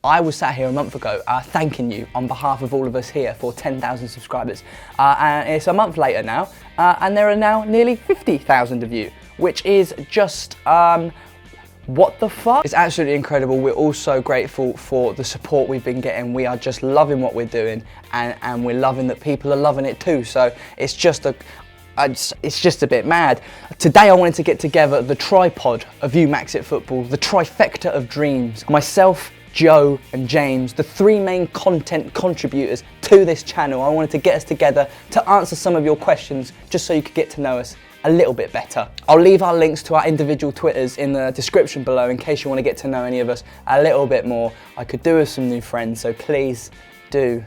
I was sat here a month ago thanking you on behalf of all of us here for 10,000 subscribers. And it's a month later now, and there are now nearly 50,000 of you, which is just, what the fuck? It's absolutely incredible. We're all so grateful for the support we've been getting. We are just loving what we're doing, and we're loving that people are loving it too. So it's just a bit mad. Today I wanted to get together the tripod of uMAXit football, the trifecta of dreams. Myself, Joe and James, the three main content contributors to this channel. I wanted to get us together to answer some of your questions just so you could get to know us a little bit better. I'll leave our links to our individual Twitters in the description below in case you want to get to know any of us a little bit more. I could do with some new friends, so please do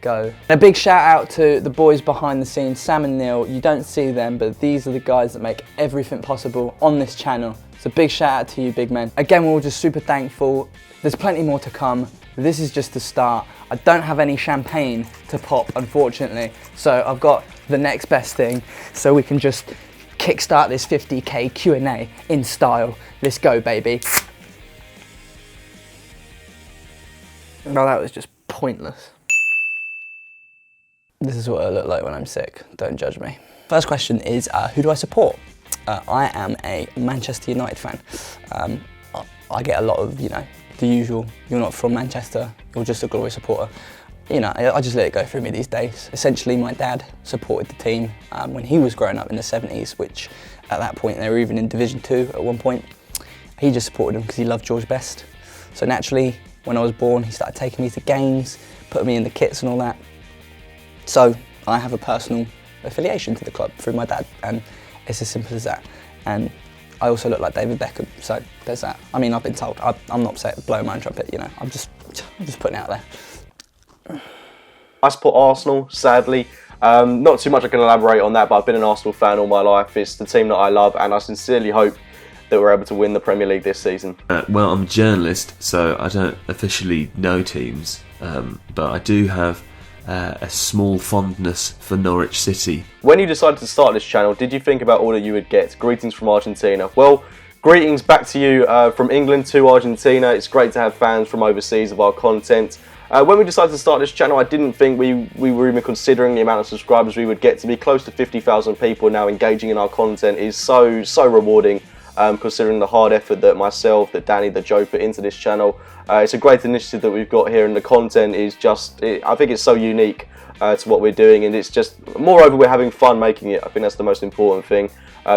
go. A big shout out to the boys behind the scenes, Sam and Neil. You don't see them, but these are the guys that make everything possible on this channel. So big shout out to you, big men. Again, we're all just super thankful. There's plenty more to come. This is just the start. I don't have any champagne to pop, unfortunately. So I've got the next best thing, so we can just kickstart this 50k Q&A in style. Let's go, baby. Well, that was just pointless. This is what I look like when I'm sick. Don't judge me. First question is, who do I support? I am a Manchester United fan. I get a lot of, the usual, you're not from Manchester, you're just a Glory supporter. I just let it go through me these days. Essentially, my dad supported the team when he was growing up in the 70s, which at that point they were even in Division 2 at one point. He just supported them because he loved George Best. So naturally, when I was born, he started taking me to games, putting me in the kits and all that. So I have a personal affiliation to the club through my dad, and it's as simple as that. And I also look like David Beckham, so there's that. I mean, I've been told. I'm not blowing my own trumpet, I'm just putting it out there. I support Arsenal, sadly. Not too much I can elaborate on that, but I've been an Arsenal fan all my life. It's the team that I love, and I sincerely hope that we're able to win the Premier League this season. Well, I'm a journalist, so I don't officially know teams, but I do have a small fondness for Norwich City. When you decided to start this channel, did you think about all that you would get? Greetings from Argentina. Well, greetings back to you from England to Argentina. It's great to have fans from overseas of our content. When we decided to start this channel, I didn't think we were even considering the amount of subscribers we would get. To be close to 50,000 people now engaging in our content is so rewarding, considering the hard effort that myself, that Danny, that Joe put into this channel. It's a great initiative that we've got here, and the content is I think it's so unique to what we're doing, and it's just, moreover, we're having fun making it. I think that's the most important thing.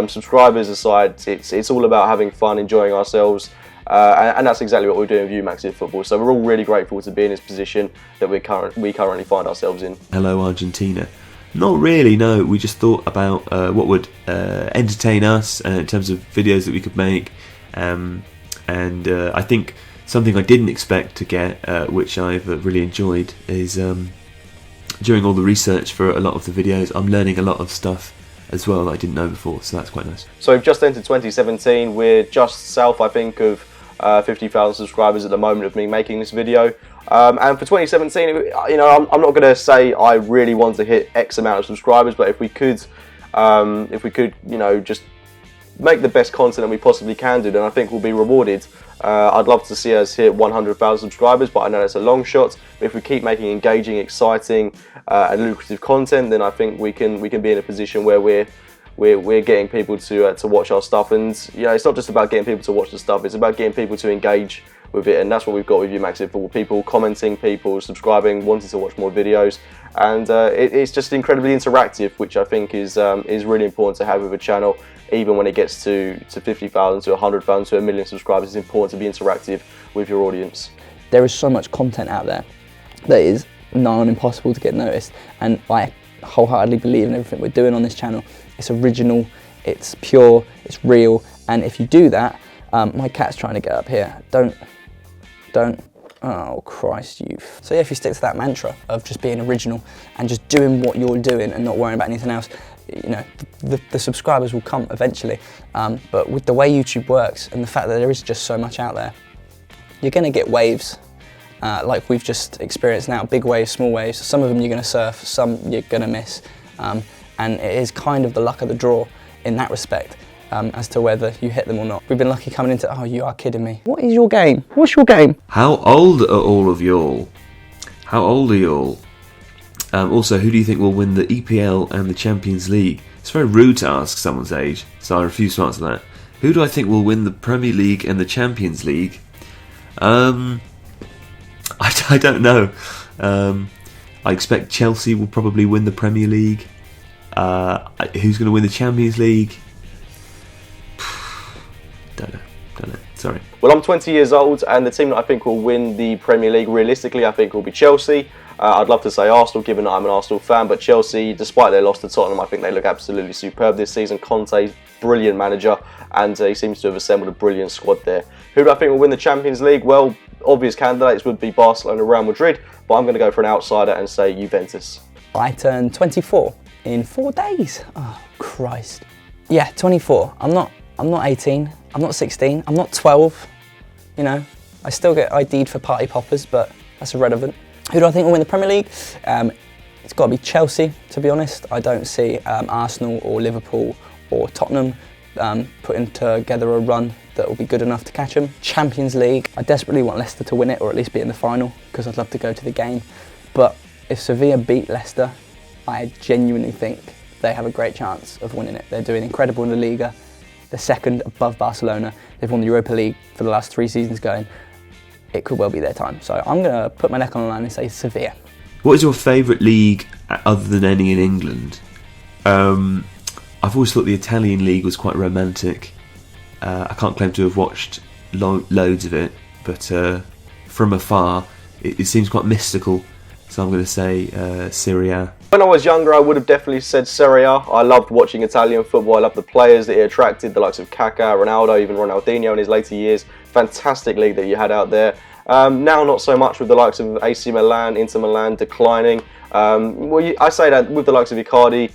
Subscribers aside, it's all about having fun, enjoying ourselves. And that's exactly what we're doing with uMAXit Football. So we're all really grateful to be in this position that we currently find ourselves in. Hello, Argentina. Not really, no. We just thought about what would entertain us in terms of videos that we could make. And I think something I didn't expect to get, which I've really enjoyed, is during all the research for a lot of the videos, I'm learning a lot of stuff as well that I didn't know before, so that's quite nice. So we've just entered 2017. We're just south, I think, of 50,000 subscribers at the moment of me making this video. And for 2017, I'm not going to say I really want to hit X amount of subscribers, but if we could, just make the best content that we possibly can do, then I think we'll be rewarded. I'd love to see us hit 100,000 subscribers, but I know it's a long shot. But if we keep making engaging, exciting, and lucrative content, then I think we can be in a position where we're getting people to watch our stuff. And it's not just about getting people to watch the stuff; it's about getting people to engage with it, and that's what we've got with uMAXit Football. People commenting, people subscribing, wanting to watch more videos, and it's just incredibly interactive, which I think is really important to have with a channel. Even when it gets to 50,000, to 100,000, to 1 million subscribers, it's important to be interactive with your audience. There is so much content out there that is nigh on impossible to get noticed, and I wholeheartedly believe in everything we're doing on this channel. It's original, it's pure, it's real, and if you do that, my cat's trying to get up here. Don't, oh Christ, youth. So yeah, if you stick to that mantra of just being original and just doing what you're doing and not worrying about anything else, the subscribers will come eventually. But with the way YouTube works and the fact that there is just so much out there, you're gonna get waves like we've just experienced now, big waves, small waves. Some of them you're gonna surf, some you're gonna miss. And it is kind of the luck of the draw in that respect. as to whether you hit them or not. We've been lucky coming into, oh, you are kidding me. What is your game? What's your game? How old are all of y'all? How old are y'all? Also, who do you think will win the EPL and the Champions League? It's very rude to ask someone's age, so I refuse to answer that. Who do I think will win the Premier League and the Champions League? I don't know. I expect Chelsea will probably win the Premier League. Who's going to win the Champions League? Don't know. Sorry. Well, I'm 20 years old, and the team that I think will win the Premier League, realistically, I think will be Chelsea. I'd love to say Arsenal, given that I'm an Arsenal fan, but Chelsea, despite their loss to Tottenham, I think they look absolutely superb this season. Conte, brilliant manager, and he seems to have assembled a brilliant squad there. Who do I think will win the Champions League? Well, obvious candidates would be Barcelona, Real Madrid, but I'm going to go for an outsider and say Juventus. I turned 24 in 4 days. Oh, Christ. Yeah, 24. I'm not 18. I'm not 16. I'm not 12. You know, I still get ID'd for party poppers, but that's irrelevant. Who do I think will win the Premier League? It's got to be Chelsea, to be honest. I don't see Arsenal or Liverpool or Tottenham putting together a run that will be good enough to catch them. Champions League, I desperately want Leicester to win it, or at least be in the final, because I'd love to go to the game. But if Sevilla beat Leicester, I genuinely think they have a great chance of winning it. They're doing incredible in La Liga. They're second above Barcelona. They've won the Europa League for the last 3 seasons going. It could well be their time. So I'm going to put my neck on the line and say Sevilla. What is your favourite league other than any in England? I've always thought the Italian league was quite romantic. I can't claim to have watched loads of it, but from afar it seems quite mystical. So I'm going to say Serie A. When I was younger, I would have definitely said Serie A. I loved watching Italian football. I loved the players that it attracted, the likes of Kaká, Ronaldo, even Ronaldinho in his later years. Fantastic league that you had out there. Now not so much, with the likes of AC Milan, Inter Milan declining. I say that with the likes of Icardi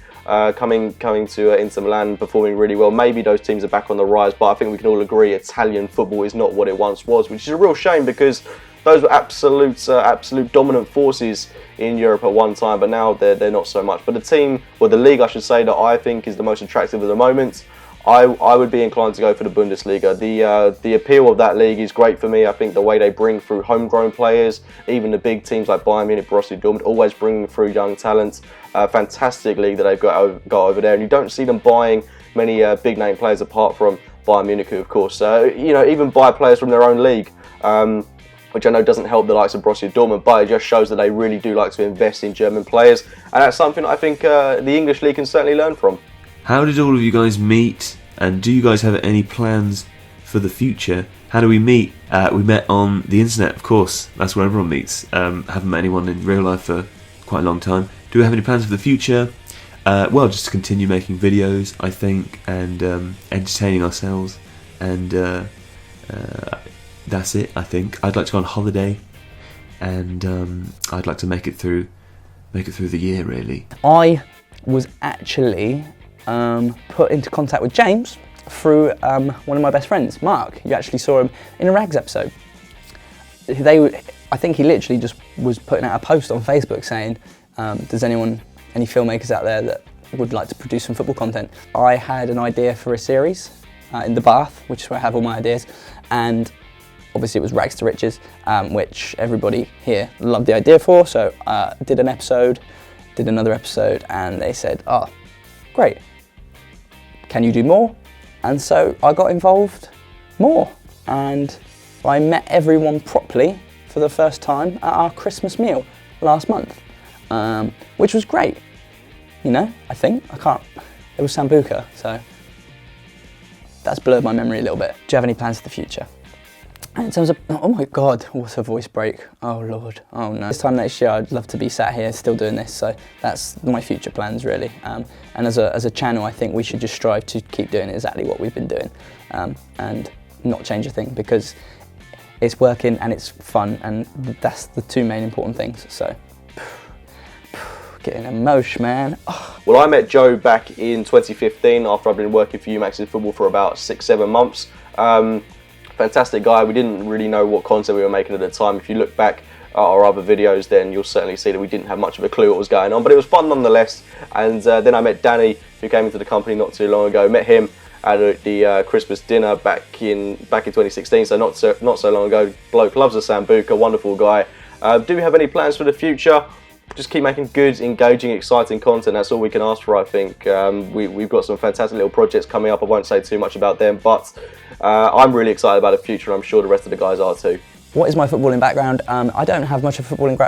coming to Inter Milan, performing really well. Maybe those teams are back on the rise, but I think we can all agree Italian football is not what it once was, which is a real shame, because those were absolute dominant forces in Europe at one time, but now they're not so much. But the league I should say, that I think is the most attractive at the moment, I would be inclined to go for the Bundesliga. The appeal of that league is great for me. I think the way they bring through homegrown players, even the big teams like Bayern Munich, Borussia Dortmund, always bringing through young talent. Fantastic league that they've got over there, and you don't see them buying many big name players apart from Bayern Munich, who of course even buy players from their own league. Which I know doesn't help the likes of Borussia Dortmund, but it just shows that they really do like to invest in German players, and that's something I think the English league can certainly learn from. How did all of you guys meet, and do you guys have any plans for the future? How do we meet? We met on the internet, of course. That's where everyone meets. Haven't met anyone in real life for quite a long time. Do we have any plans for the future? Well, just to continue making videos, I think, and entertaining ourselves, and that's it. I think I'd like to go on holiday, and I'd like to make it through the year. Really, I was actually put into contact with James through one of my best friends, Mark. You actually saw him in a Rags episode. I think he literally just was putting out a post on Facebook saying, "Does any filmmakers out there that would like to produce some football content?" I had an idea for a series in the bath, which is where I have all my ideas, and obviously it was Rags to Riches, which everybody here loved the idea for. So did an episode, did another episode, and they said, "Oh, great, can you do more?" And so I got involved more, and I met everyone properly for the first time at our Christmas meal last month, which was great. I think, it was Sambuca, so that's blurred my memory a little bit. Do you have any plans for the future? And in terms of, oh my God, what a voice break. Oh Lord, oh no. This time next year, I'd love to be sat here still doing this, so that's my future plans really. And as a channel, I think we should just strive to keep doing exactly what we've been doing, and not change a thing, because it's working and it's fun, and that's the two main important things, so. Getting emotion, man. Oh. Well, I met Joe back in 2015 after I've been working for uMAXit football for about 6-7 months. Fantastic guy. We didn't really know what content we were making at the time. If you look back at our other videos, then you'll certainly see that we didn't have much of a clue what was going on, but it was fun nonetheless. And then I met Danny, who came into the company not too long ago. Met him, at the Christmas dinner back in 2016, so not so long ago. Bloke loves the Sambuca, wonderful guy. Do we have any plans for the future? Just keep making good, engaging, exciting content. That's all we can ask for, I think. We've got some fantastic little projects coming up. I won't say too much about them, but I'm really excited about the future, and I'm sure the rest of the guys are too. What is my footballing background? I don't have much of a footballing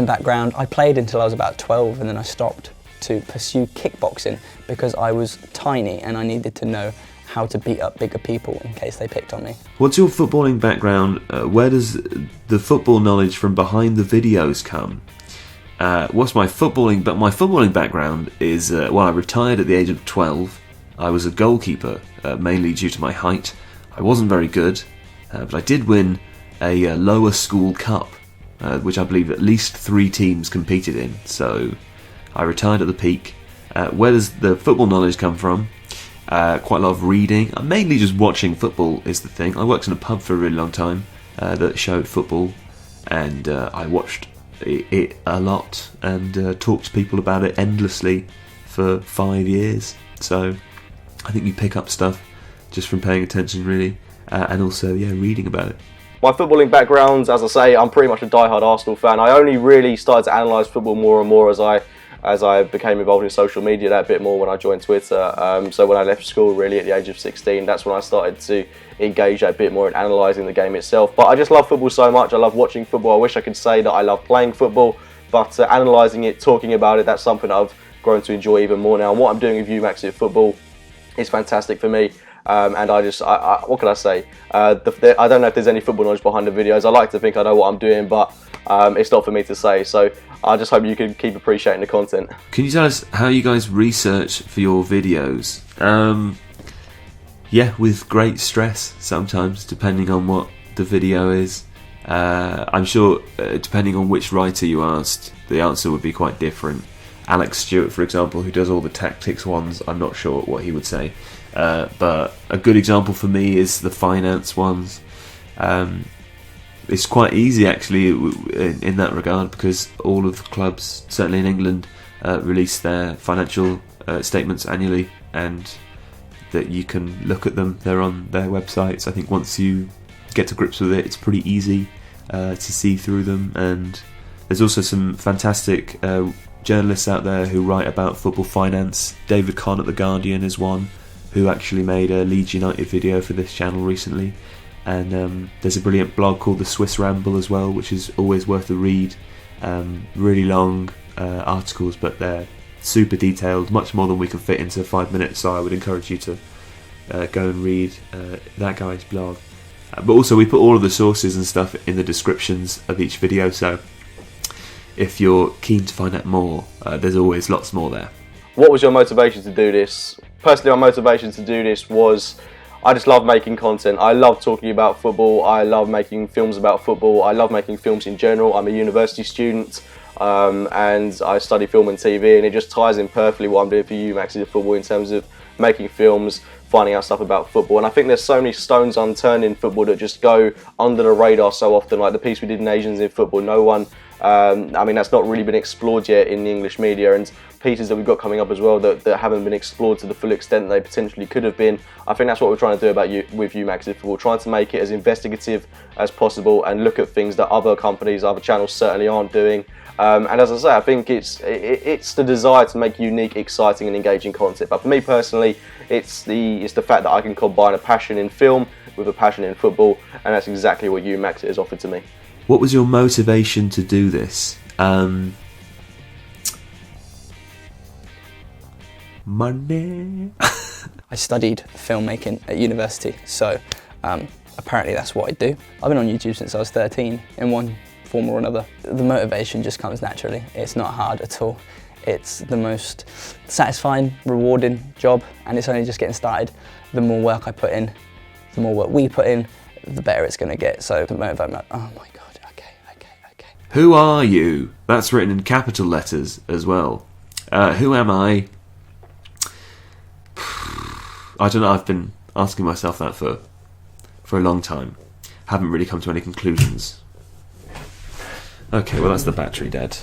background. I played until I was about 12, and then I stopped to pursue kickboxing because I was tiny and I needed to know how to beat up bigger people in case they picked on me. What's your footballing background? Where does the football knowledge from behind the videos come? What's my footballing? But my footballing background is I retired at the age of 12. I was a goalkeeper, mainly due to my height. I wasn't very good. But I did win a lower school cup, which I believe at least 3 teams competed in. So I retired at the peak. Where does the football knowledge come from? Quite a lot of reading. Mainly just watching football is the thing. I worked in a pub for a really long time that showed football, and I watched it a lot and talked to people about it endlessly for 5 years. So I think you pick up stuff just from paying attention, really. And also, reading about it. My footballing background, as I say, I'm pretty much a diehard Arsenal fan. I only really started to analyse football more and more as I became involved in social media that bit more when I joined Twitter. So when I left school, really at the age of 16, that's when I started to engage a bit more in analysing the game itself. But I just love football so much. I love watching football. I wish I could say that I love playing football, but analysing it, talking about it, that's something I've grown to enjoy even more now. And what I'm doing with uMAXit football is fantastic for me. And what can I say? I don't know if there's any football knowledge behind the videos. I like to think I know what I'm doing, but it's not for me to say. So I just hope you can keep appreciating the content. Can you tell us how you guys research for your videos? With great stress sometimes, depending on what the video is. I'm sure, depending on which writer you asked, the answer would be quite different. Alex Stewart, for example, who does all the tactics ones, I'm not sure what he would say. But a good example for me is the finance ones. It's quite easy actually in that regard, because all of the clubs, certainly in England, release their financial statements annually, and that you can look at them. They're on their websites. I think once you get to grips with it, it's pretty easy to see through them. And there's also some fantastic journalists out there who write about football finance. David Conn at The Guardian is one, who actually made a Leeds United video for this channel recently. And there's a brilliant blog called The Swiss Ramble as well, which is always worth a read. Really long articles, but they're super detailed, much more than we can fit into 5 minutes, so I would encourage you to go and read that guy's blog. But also we put all of the sources and stuff in the descriptions of each video, so if you're keen to find out more, there's always lots more there. What was your motivation to do this? Personally, my motivation to do this was I just love making content. I love talking about football. I love making films about football. I love making films in general. I'm a university student and I study film and TV, and it just ties in perfectly what I'm doing for uMAXit football in terms of making films, finding out stuff about football. And I think there's so many stones unturned in football that just go under the radar so often, like the piece we did in Asians in Football. No one, that's not really been explored yet in the English media, and pieces that we've got coming up as well that haven't been explored to the full extent they potentially could have been. I think that's what we're trying to do with uMAXit football, trying to make it as investigative as possible and look at things that other companies, other channels certainly aren't doing. And as I say, I think it's the desire to make unique, exciting and engaging content. But for me personally, it's the fact that I can combine a passion in film with a passion in football, and that's exactly what uMAXit has offered to me. What was your motivation to do this? Money. I studied filmmaking at university, so apparently that's what I do. I've been on YouTube since I was 13 in one form or another. The motivation just comes naturally. It's not hard at all. It's the most satisfying, rewarding job, and it's only just getting started. The more work I put in, the more work we put in, the better it's going to get. So the motivation, I'm like, oh my God, okay. Who are you? That's written in capital letters as well. Who am I? I don't know, I've been asking myself that for a long time. Haven't really come to any conclusions. Okay, well that's the battery dead.